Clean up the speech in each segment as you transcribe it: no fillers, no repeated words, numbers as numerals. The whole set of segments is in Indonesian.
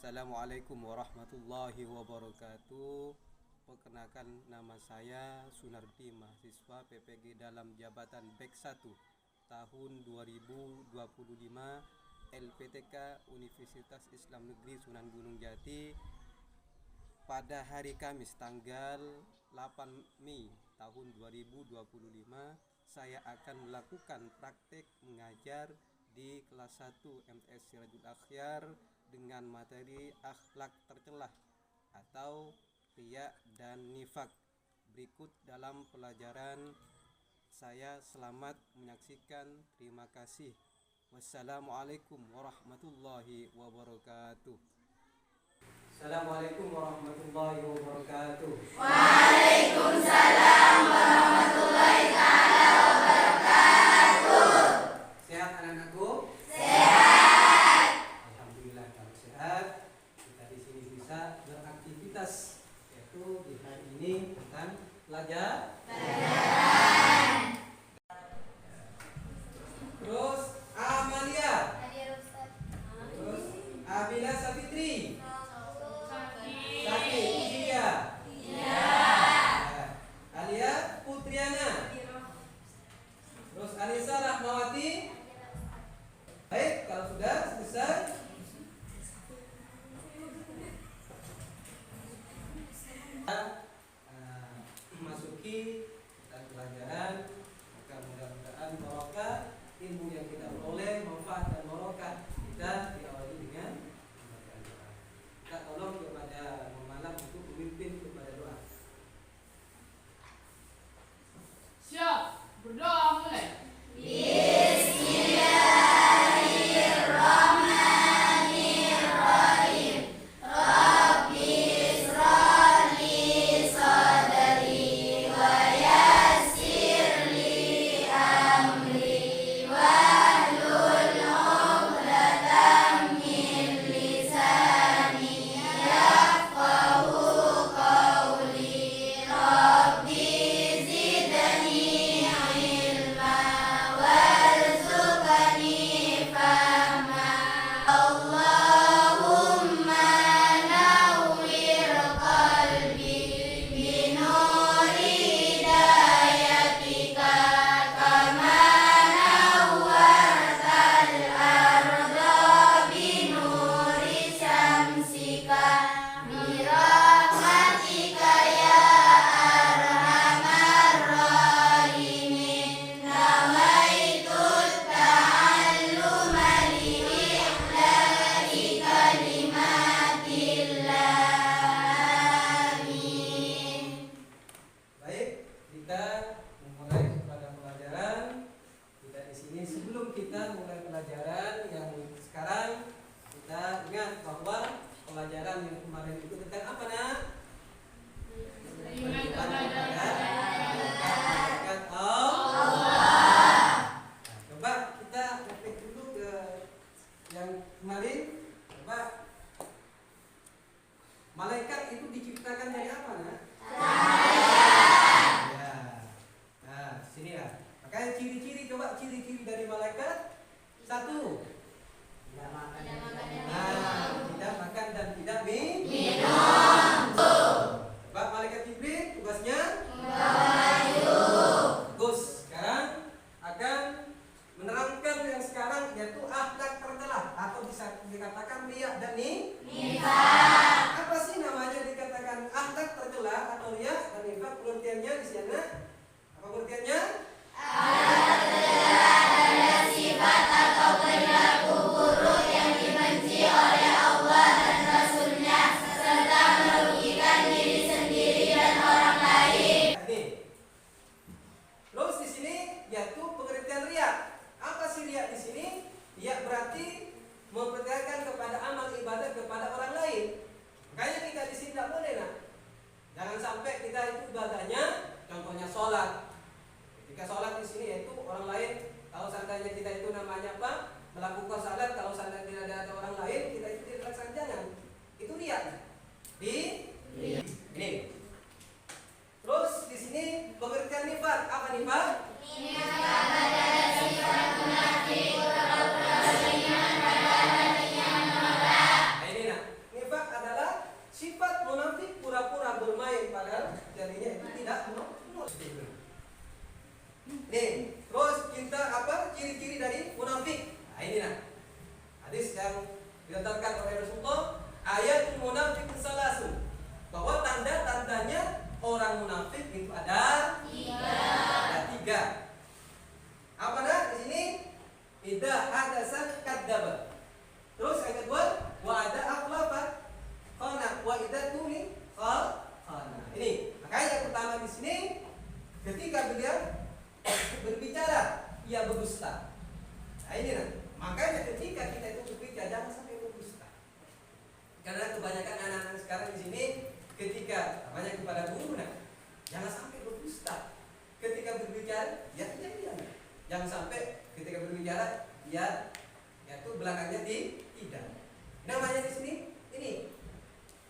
Assalamualaikum warahmatullahi wabarakatuh. Perkenalkan, nama saya Sunardi, mahasiswa PPG dalam jabatan BEK 1 tahun 2025 LPTK Universitas Islam Negeri Sunan Gunung Jati. Pada hari Kamis tanggal 8 Mei tahun 2025 saya akan melakukan praktek mengajar di kelas 1 MTS Sirajul Akhyar dengan materi akhlak tercelah atau riya dan nifak. Berikut dalam pelajaran saya, selamat menyaksikan. Terima kasih. Wassalamualaikum warahmatullahi wabarakatuh. Assalamualaikum warahmatullahi wabarakatuh. Waalaikumsalam warahmatullahi taala wabarakatuh. Sehat anak-anakku? Sehat. Alhamdulillah kalau sehat. Kita di sini bisa beraktivitas, yaitu di hari ini tentang pelajaran. Terus Amalia. Terus Abila Safitri. Saki Ujiya. Alia Putriana. Terus Anissa Rahmawati. Baik, kalau sudah selesai, masuki dan pelajaran. Maka mudah-mudahan barokah ilmu yang kita peroleh, manfaat dan barokah. Kita diawali dengan pembacaan doa. Kita tolong kepada Mamalam untuk memimpin kepada doa. Siap, berdoa mulai. Bismillahirrahmanirrahim. Rabbi israh li sadri wa yassir li amri wahlul 'uqdatam min lisani yafqahu qawli. Rabbi zidni ilma warzuqni fahma. Allahumma nawwir qalbi binuri hidayatika kama nawwartal arda binuri syamsika birahmatika ya arhamar rahimin. Nawaitu ta'alluma li ihla'i kalimatillah. Amin. Baik, kita memulai pada pelajaran. Kita di sini, sebelum kita mulai pelajaran yang sekarang, kita ingat bahwa pelajaran yang kemarin itu tentang apa, nak? Beriman kepada Malaikat Allah. Nah, coba kita praktek dulu ke yang kemarin. Coba, malaikat itu diciptakan dari apa, nak? Ya. Nah, sini lah. Makanya ciri-ciri, coba ciri-ciri dari malaikat. Satu, tidak makan dan tidak minum. kebanyakan anak-anak sekarang di sini ketika banyak kepada guru, jangan sampai berdusta. Ketika berbicara, ya iya. Jangan sampai ketika berbicara, ya itu belakangnya tidak. Namanya di sini ini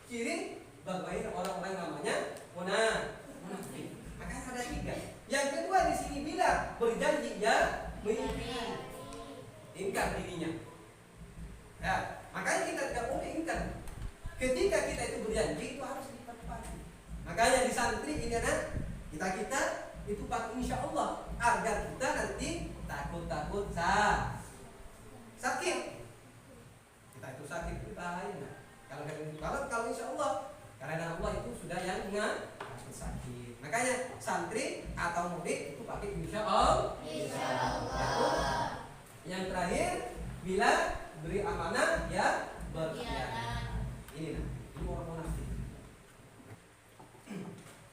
ciri bagaimana orang-orang namanya munafik. Maka ada 3. Yang kedua di sini bila berjanji ya ingkar dirinya. Ya, makanya kita tidak boleh ingkar. Ketika kita itu berjanji itu harus ditepati. Makanya di santri ini kita itu pakai insya Allah agar kita nanti takut sakit. Kita itu sakit itu bahaya. Kalau insya Allah, karena Allah itu sudah yang takut sakit. Makanya santri atau murid itu pakai insya Allah. Yang terakhir, bila beri amanah ya berkhianat. Ini orang munafik.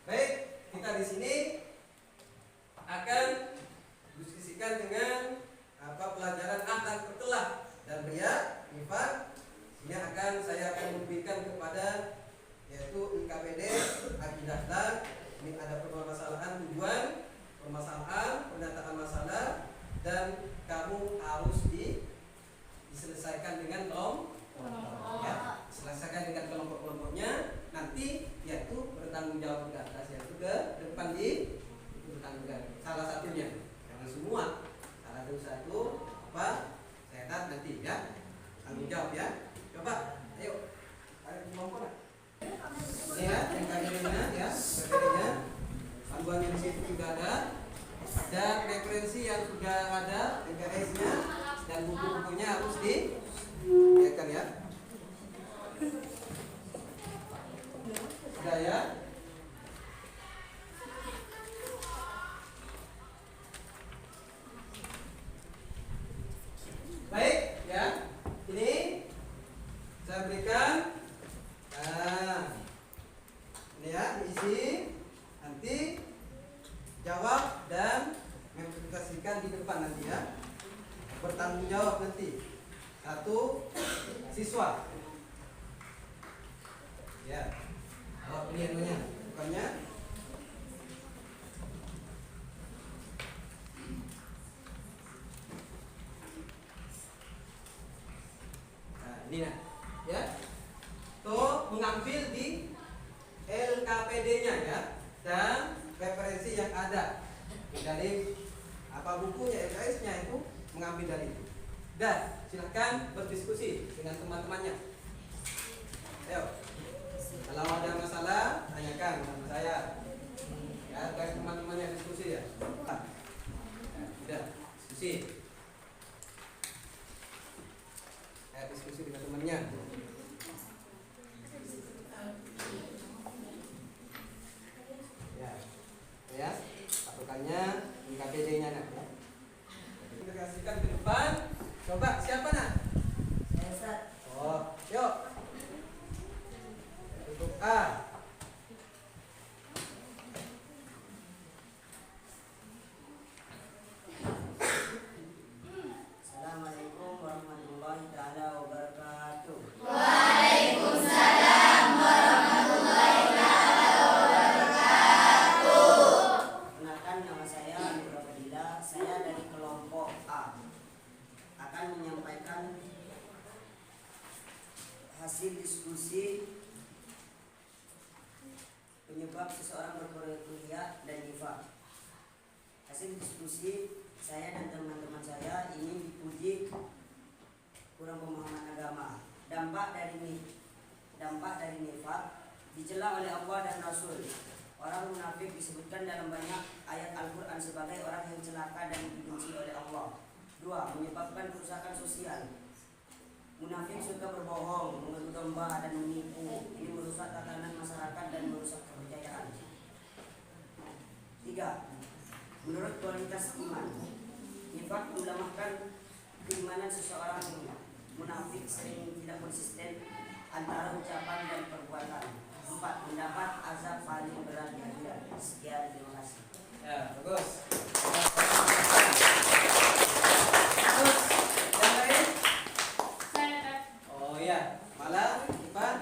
Baik, kita di sini akan diskusikan dengan pelajaran akhlak tertelah dan ria nifaq. Ini saya akan memberikan kepada yaitu IKPD akidah akhlak. Ini ada permasalahan tujuan, permasalahan, pendataan masalah, dan kamu harus diselesaikan dengan kelompok. Ya, selesaikan dengan kelompok-kelompoknya. Nanti yaitu bertanggung jawab ke atas, yaitu ke depan di bertanggung jawab. Salah satunya, jangan semua. Salah satu saya tat nanti ya. Tanggung jawab ya. Coba, ayo. Ada kelompok. Ini ya, yang KBD-nya ya, KBD-nya. Panduannya di situ juga ada. Dan referensi yang sudah ada, MKS-nya dan buku-bukunya harus dilihatkan ya. Sudah ya. Baik ya. Ini saya berikan. Ini ya, diisi. Nanti jawab dan mempresentasikan di depan nanti ya. Bertanggung jawab nanti. Satu siswa. Ya. Kalau ini anunya, bukannya. Nah, ini ya. Tuh mengambil di LKPD-nya ya. Dan referensi yang ada dari bukunya, LKS-nya itu mengambil dari itu. Dan silakan berdiskusi dengan teman-temannya. Ayo, kalau ada masalah tanyakan sama saya. Ya, guys, teman-temannya diskusi ya. Sudah diskusi. Diskusi dengan temannya. Ya, patokannya KPD-nya nak ya. Kita kasihkan ke depan. Coba siapa nak? Saya Ustaz. Oh, yuk. Untuk A. Assalamualaikum warahmatullahi taala wabarakatuh. Waalaikumsalam warahmatullahi taala wabarakatuh. Perkenalkan, nama saya Nur Abdillah. Saya dari kelompok A. Akan menyampaikan hasil diskusi penyebab seseorang berkuliah dan nifaq. Hasil diskusi saya dan teman-teman saya ini dipuji kurang pemahaman agama. Dampak dari nifaq dicela oleh Allah dan Rasul. Orang munafik disebutkan dalam banyak ayat Al-Quran sebagai orang yang celaka dan dibenci oleh Allah. 2. Menyebabkan kerusakan sosial. Munafik suka berbohong, mengadu domba dan menipu. Ini merusak tatanan masyarakat dan merusak kepercayaan. 3. Menurut kualitas iman, nifaq melemahkan keimanan seseorang. Munafik sering tidak konsisten antara ucapan dan perbuatan. 4. Mendapat azab paling berat di akhirat. Sekian, terima kasih. Ya, bagus. Terus, yang lain? Saya Oh iya, malah Ipan.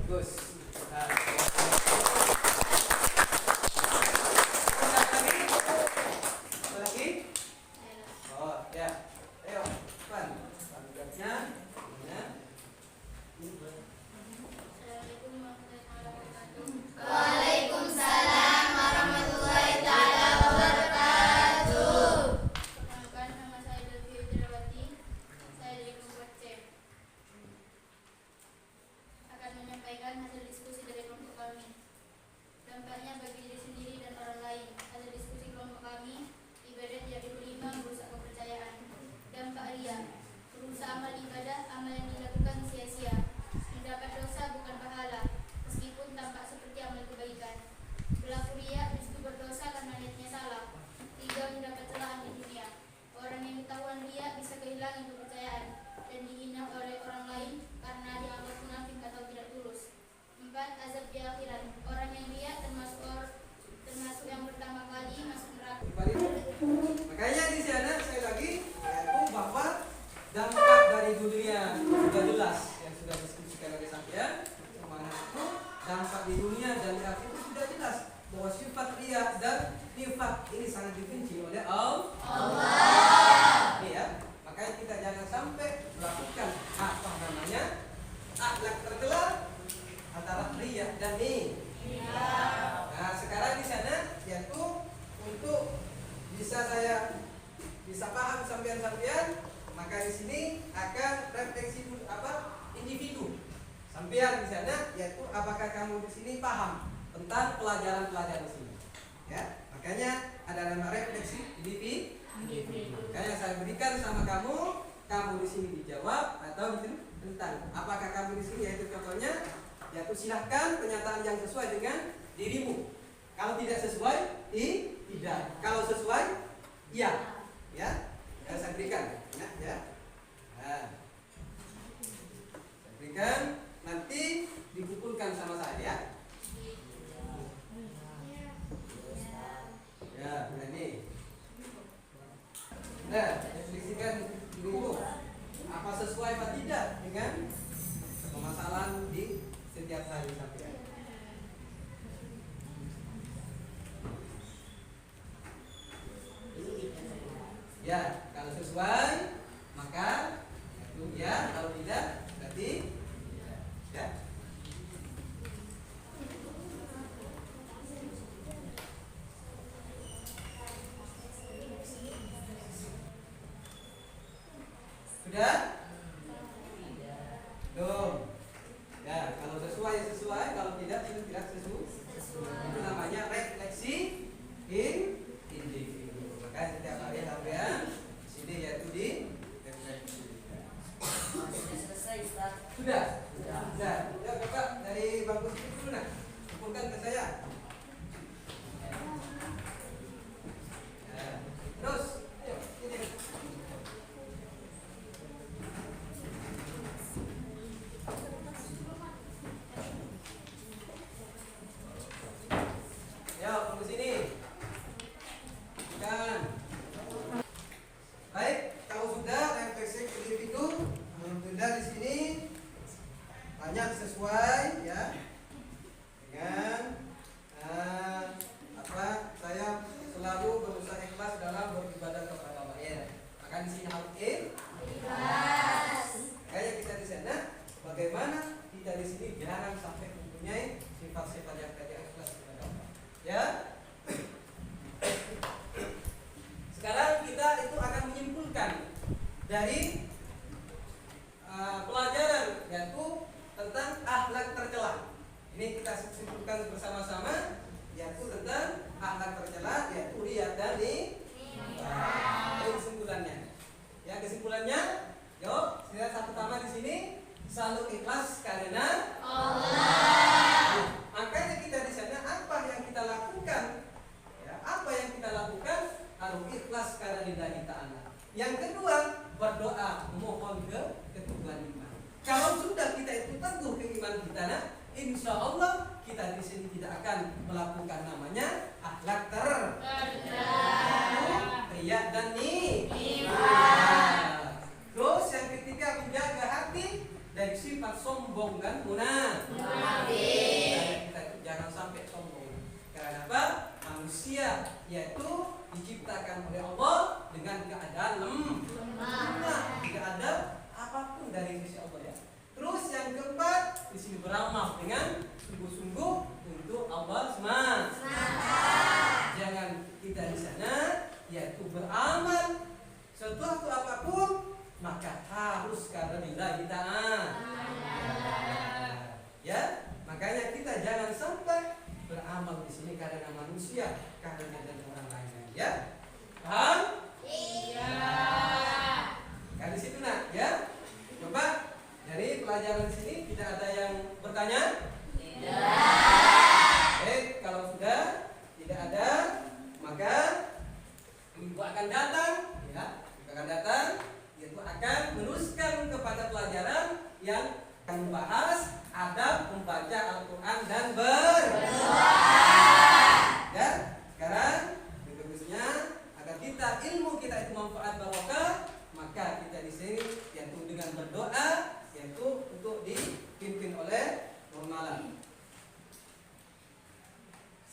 Bagus. Nah, apa lagi? Oh, ya. Ayo, Pan. Panjatnya. Ya. Waalaikumsalam warahmatullahi taala wabarakatuh. Perkenalkan, nama saya Delvi Widrawati. Saya dari kelompok C. Akan menyampaikan hasil diskusi dari kelompok kami. Dampaknya bagi diri sendiri dan orang lain. Hasil diskusi kelompok kami, ibadah tidak diterima merusak kepercayaan. Dampak ria, berusaha amal ibadah, amal yang dilakukan sia-sia. Mendapat dosa bukan pahala, meskipun tampak seperti amal kebaikan. Pelaku ria justru berdosa karena niatnya salah. 3. Mendapat celaan di dunia. Orang yang ketahuan ria bisa kehilangan kepercayaan dan dihina oleh orang lain karena dianggap munafik atau tidak tulus. 4. Azab di akhirat. Orang yang ria termasuk yang pertama kali masuk neraka. Makanya di sana saya lagi yaitu bahwa dampak dari dunia sudah jelas yang sudah diskusikan oleh saya. Kemana itu dampak di dunia dan di akhirat itu sudah jelas bahwa sifat ria dan nifak ini sangat dibenci oleh Allah. Ini ya, makanya kita jangan sampai melakukan apa namanya akhlak tercela antara ria dan nifak. Nah sekarang di sana yaitu untuk bisa saya bisa paham sampean-sampean, maka di sini akan refleksi individu sampean di sana, yaitu apakah kamu di sini paham tentang pelajaran-pelajaran di sini. Ya, makanya ada nama refleksi individu. Makanya saya berikan sama kamu di sini dijawab atau tentang apakah kamu di sini, yaitu contohnya, yaitu silahkan pernyataan yang sesuai dengan dirimu. Kalau tidak sesuai, tidak. Kalau sesuai, iya. Ya, saya berikan. Nah, ya. Nah, saya berikan. Nanti dikumpulkan sama saya. Ya, ini. Nah, refleksikan dulu. Apa sesuai atau tidak dengan permasalahan di setiap hari sampai. Ya, kalau sesuai maka itu ya, kalau tidak berarti tidak. Sudah? Belum. Ya, kalau sesuai ya sesuai, kalau tidak itu tidak sesuai. Itu namanya refleksi individu. Maka setiap hari sampean di sini yaitu di refleksi. Sudah selesai, Ustaz. Sudah? Sudah. Ya, Bapak dari bangku sini dulu nah. Kumpulkan ke saya. Ya. Terus, ayo, ini. Ya, tunggu sini. Kan. Baik, kalau sudah refleksi individu, alhamdulillah di sini banyak sesuai ya dengan saya selalu berusaha ikhlas dalam beribadah kepada Allah. Ya. Maka di sini harus ikhlas. Kayak kita di sana, bagaimana kita di sini jarang sampai mempunyai sifat-sifat yang tadi ikhlas kepada Allah. Ya. Sekarang kita itu akan menyimpulkan dari pelajaran yaitu tentang akhlak tercela. Ini kita simpulkan bersama-sama, yaitu tentang akhlak tercela, yaitu ria dan nifaq. Ini kesimpulannya. Ya, kesimpulannya, yuk, saya satu pertama di sini selalu ikhlas karena Allah. Makanya kita di sana apa yang kita lakukan? Ya, apa yang kita lakukan harus ikhlas karena lillahi ta'ala. Yang kedua, berdoa memohon keteguhan iman. Kalau sudah kita itu teguh keimanan kita, nah, insya Allah kita di sini tidak akan melakukan namanya akhlak ria dan nifaq. Terus yang ketiga, menjaga hati dari sifat sombong dan munafik. manusia, yaitu diciptakan oleh Allah dengan keadaan lemah, tidak ada apapun dari sisi Allah ya. Terus yang keempat, di sini beramal dengan sungguh-sungguh untuk Allah semata. Jangan kita di sana yaitu beramal sesuatu apapun maka harus karena lillahi ta'ala. Ya, makanya kita jangan sampai beramal di sini karena manusia, karena dari orang lain ya. Paham? Iya. Kan di situ nak ya. Coba dari pelajaran di sini tidak ada yang bertanya? Baik, kalau sudah tidak ada, maka ibu akan datang, ya, ibu akan datang, yaitu akan meneruskan kepada pelajaran yang akan membahas adab membaca Al-Quran dan berdoa. Ya, sekarang bagusnya agar kita ilmu kita itu manfaat barokah, maka kita di sini yaitu dengan berdoa, yaitu untuk dipimpin oleh Nur Malam.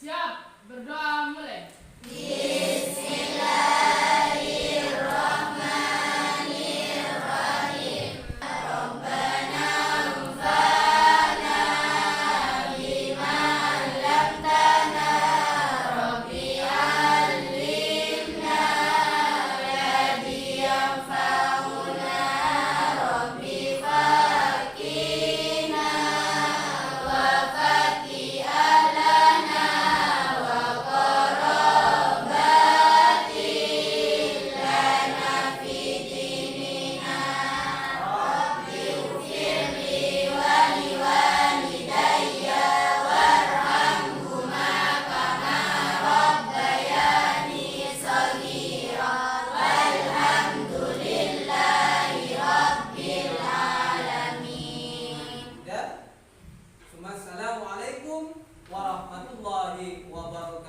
Siap, berdoa mulai. Bismillahirrahmanirrahim. Rabbana anfa'na bima 'allamtana. Rabbi 'allimna alladhi yanfa'una. Rabbi faqihna wa faqih lana wa qarabatin lana fi dinina. Rabbi ufirli wa liwalidayya warhamhuma kama rabbayani shaghira. Walhamdulillahi rabbil alamin. Ya. Assalamualaikum warahmatullahi wabarakatuh.